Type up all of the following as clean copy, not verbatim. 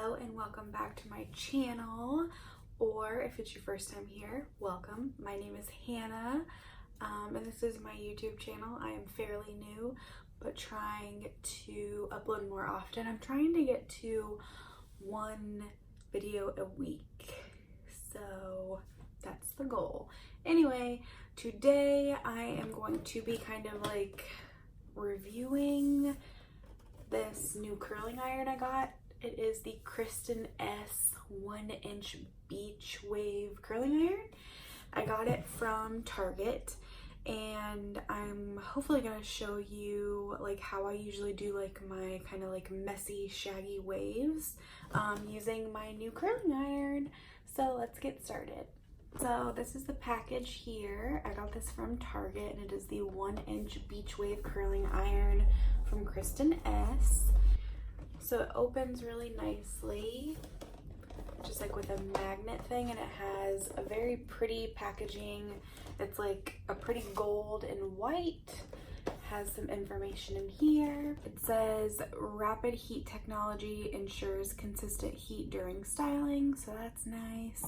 Hello and welcome back to my channel, or if it's your first time here, welcome. My name is Hannah, and this is my YouTube channel. I am fairly new, but trying to upload more often. I'm trying to get to one video a week, so that's the goal. Anyway, today I am going to be kind of like reviewing this new curling iron I got. It is the Kristin Ess 1-inch beach wave curling iron. I got it from Target, and I'm hopefully going to show you like how I usually do like my kind of like messy shaggy waves using my new curling iron. So let's get started. So this is the package here. I got this from Target, and it is the 1-inch beach wave curling iron from Kristin Ess. So it opens really nicely, just like with a magnet thing, and it has a very pretty packaging. It's like a pretty gold and white. Has some information in here. It says rapid heat technology ensures consistent heat during styling, so that's nice.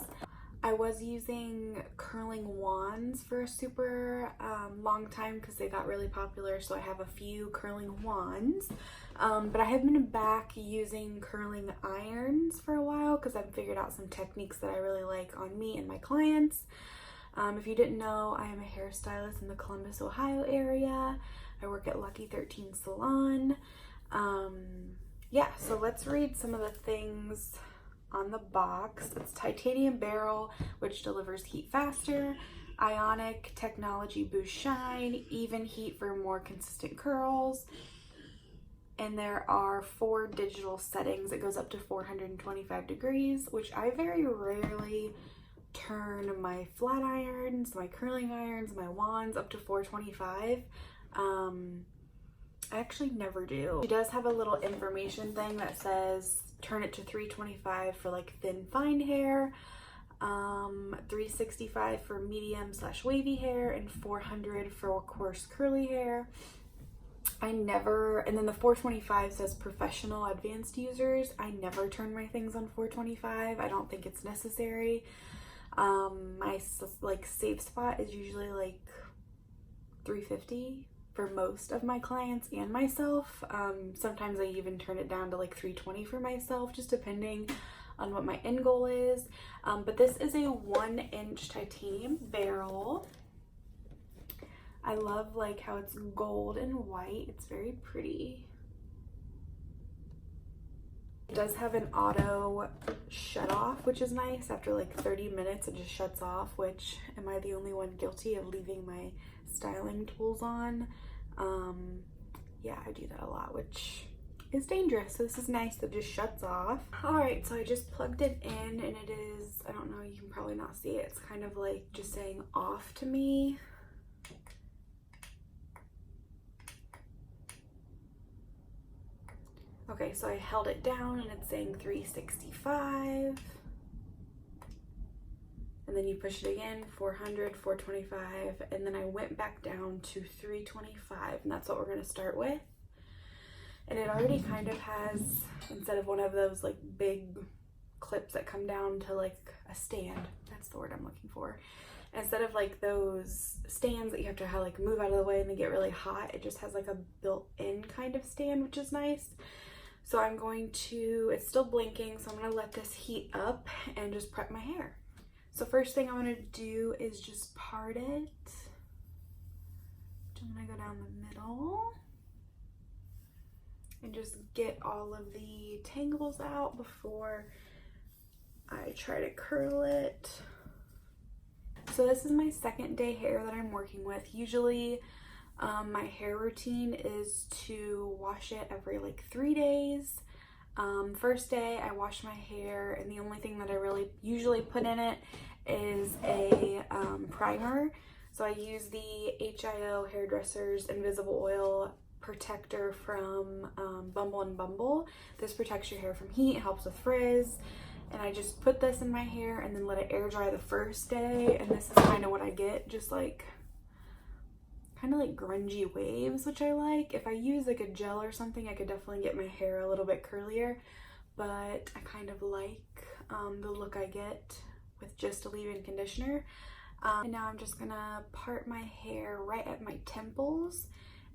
I was using curling wands for a super long time because they got really popular, so I have a few curling wands. But I have been back using curling irons for a while because I've figured out some techniques that I really like on me and my clients. If you didn't know, I am a hairstylist in the Columbus, Ohio area. I work at Lucky 13 Salon. Yeah, so let's read some of the things on the box. It's titanium barrel, which delivers heat faster. Ionic technology boosts shine. Even heat for more consistent curls. And there are 4 digital settings. It goes up to 425 degrees, which I very rarely turn my flat irons, my curling irons, my wands up to 425. I actually never do. She does have a little information thing that says turn it to 325 for like thin fine hair, 365 for medium / wavy hair, and 400 for coarse curly hair. And then the 425 says professional advanced users. I never turn my things on 425. I don't think it's necessary. My like safe spot is usually like 350 for most of my clients and myself. Sometimes I even turn it down to like 320 for myself, just depending on what my end goal is. But this is a 1-inch titanium barrel. I love like how it's gold and white. It's very pretty. It does have an auto shut off, which is nice. After like 30 minutes, it just shuts off, which am I the only one guilty of leaving my styling tools on? Yeah, I do that a lot, which is dangerous. So this is nice that it just shuts off. All right, so I just plugged it in, and it is, I don't know, you can probably not see it. It's kind of like just saying off to me. Okay, so I held it down and it's saying 365. And then you push it again, 400, 425, and then I went back down to 325, and that's what we're gonna start with. And it already kind of has, instead of one of those like big clips that come down to like a stand, that's the word I'm looking for. Instead of like those stands that you have to like move out of the way and they get really hot, it just has like a built-in kind of stand, which is nice. So I'm going to, it's still blinking, so I'm gonna let this heat up and just prep my hair. So first thing I'm gonna do is just part it. I'm gonna go down the middle and just get all of the tangles out before I try to curl it. So this is my second day hair that I'm working with. Usually my hair routine is to wash it every like 3 days. First day I wash my hair, and the only thing that I really usually put in it is a primer. So I use the HIO Hairdressers Invisible Oil Protector from BUMBLE and BUMBLE. This protects your hair from heat, helps with frizz, and I just put this in my hair and then let it air dry the first day, and this is kind of what I get, just like kind of like grungy waves, which I like. If I use like a gel or something, I could definitely get my hair a little bit curlier, but I kind of like the look I get with just a leave-in conditioner. And now I'm just gonna part my hair right at my temples,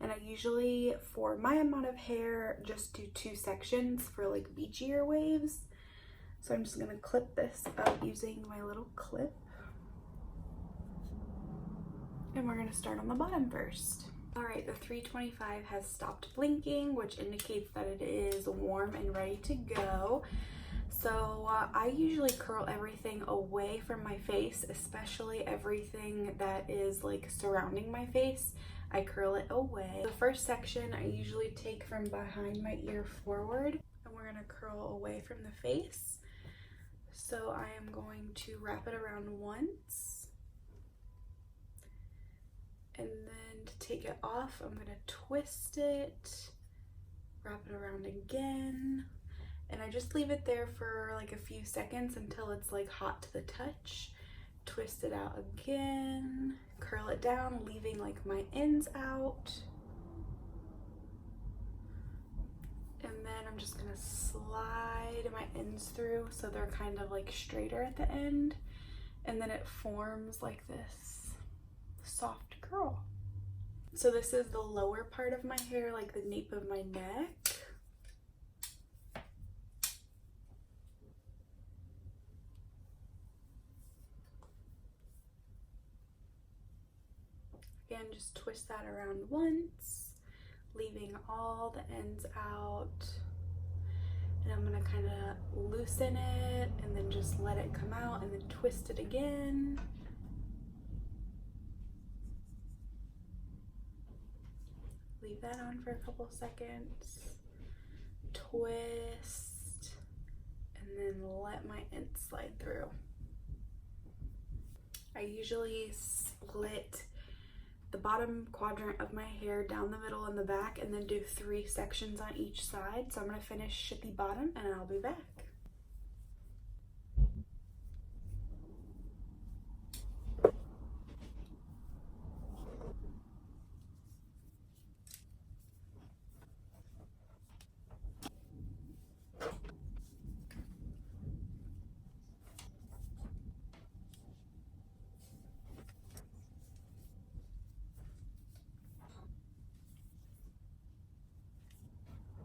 and I usually, for my amount of hair, just do 2 sections for like beachier waves. So I'm just gonna clip this up using my little clip. And we're gonna start on the bottom first. All right, the 325 has stopped blinking, which indicates that it is warm and ready to go. So I usually curl everything away from my face, especially everything that is like surrounding my face. I curl it away. The first section I usually take from behind my ear forward, and we're gonna curl away from the face. So I am going to wrap it around once, and then to take it off, I'm gonna twist it, wrap it around again, and I just leave it there for like a few seconds until it's like hot to the touch. Twist it out again, curl it down, leaving like my ends out. And then I'm just gonna slide my ends through so they're kind of like straighter at the end. And then it forms like this soft curl. So this is the lower part of my hair, like the nape of my neck. Again, just twist that around once, leaving all the ends out. And I'm gonna kind of loosen it and then just let it come out and then twist it again. Leave that on for a couple seconds. Twist, and then let my ends slide through. I usually split the bottom quadrant of my hair down the middle and the back, and then do 3 sections on each side. So I'm gonna finish at the bottom and I'll be back.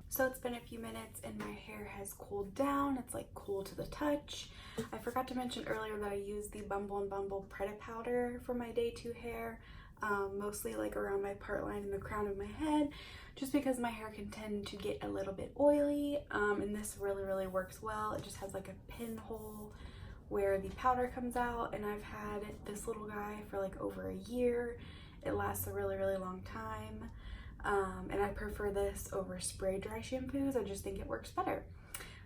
So it's been a few minutes and my hair has cooled down. It's like cool to the touch. I forgot to mention earlier that I use the Bumble and Bumble Preta powder for my day 2 hair, mostly like around my part line and the crown of my head, just because my hair can tend to get a little bit oily, and this really works well. It just has like a pinhole where the powder comes out, and I've had this little guy for like over a year. It lasts a really long time. And I prefer this over spray dry shampoos. I just think it works better.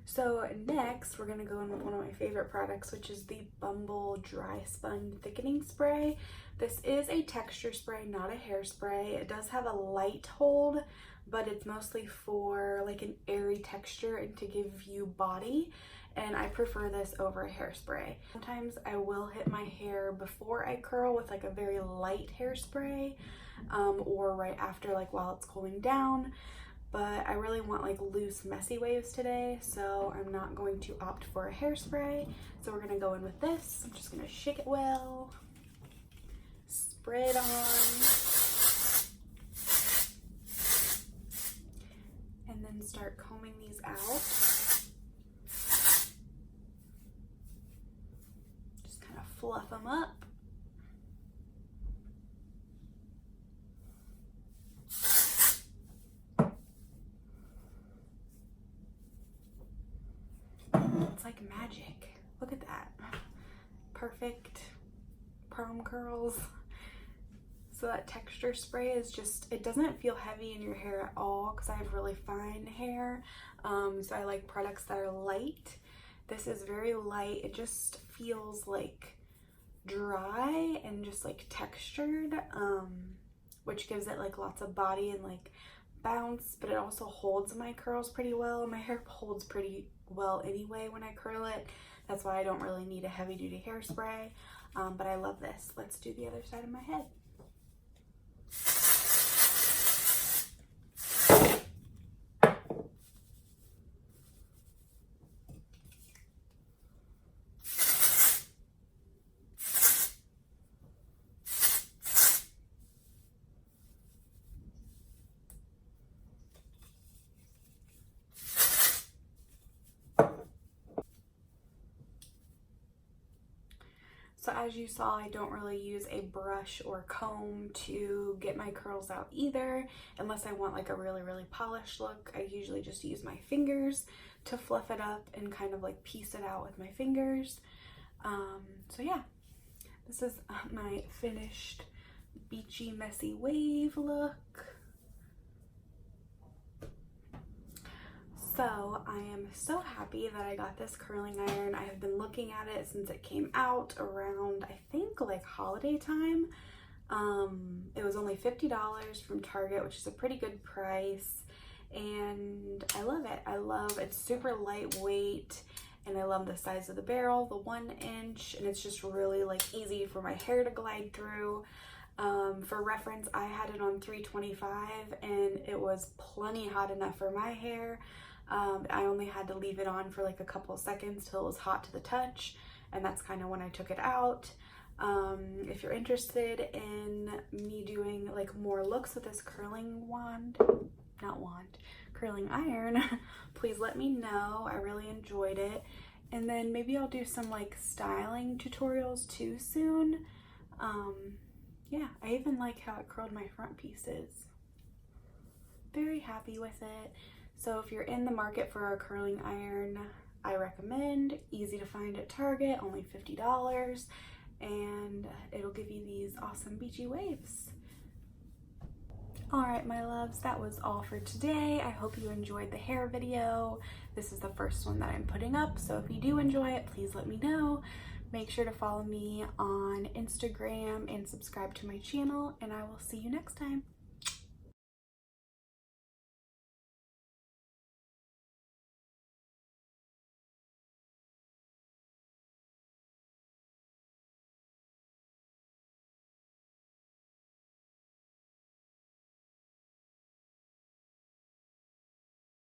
So next we're gonna go in with one of my favorite products, which is the Bumble Dry Spun Thickening Spray. This is a texture spray, not a hairspray. It does have a light hold, but it's mostly for like an airy texture and to give you body. And I prefer this over a hairspray. Sometimes I will hit my hair before I curl with like a very light hairspray, or right after, like while it's cooling down. But I really want like loose, messy waves today, so I'm not going to opt for a hairspray. So we're gonna go in with this. I'm just gonna shake it well, spray it on, and then start combing these out. Just kind of fluff them up. It's like magic. Look at that. Perfect perm curls. So that texture spray is just, it doesn't feel heavy in your hair at all because I have really fine hair. So I like products that are light. This is very light. It just feels like dry and just like textured, which gives it like lots of body and like bounce, but it also holds my curls pretty well. My hair holds pretty well anyway when I curl it. That's why I don't really need a heavy duty hairspray, but I love this. Let's do the other side of my head. So as you saw, I don't really use a brush or comb to get my curls out either, unless I want like a really, really polished look. I usually just use my fingers to fluff it up and kind of like piece it out with my fingers. So yeah, this is my finished beachy messy wave look. So I am so happy that I got this curling iron. I have been looking at it since it came out around, I think, like holiday time. It was only $50 from Target, which is a pretty good price, and I love it. It's super lightweight, and I love the size of the barrel, the 1 inch, and it's just really like easy for my hair to glide through. For reference, I had it on 325 and it was plenty hot enough for my hair. I only had to leave it on for like a couple seconds till it was hot to the touch, and that's kind of when I took it out. If you're interested in me doing like more looks with this curling iron, please let me know. I really enjoyed it. And then maybe I'll do some like styling tutorials too soon. Yeah, I even like how it curled my front pieces. Very happy with it. So if you're in the market for a curling iron, I recommend. Easy to find at Target, only $50, and it'll give you these awesome beachy waves. All right, my loves, that was all for today. I hope you enjoyed the hair video. This is the first one that I'm putting up, so if you do enjoy it, please let me know. Make sure to follow me on Instagram and subscribe to my channel, and I will see you next time.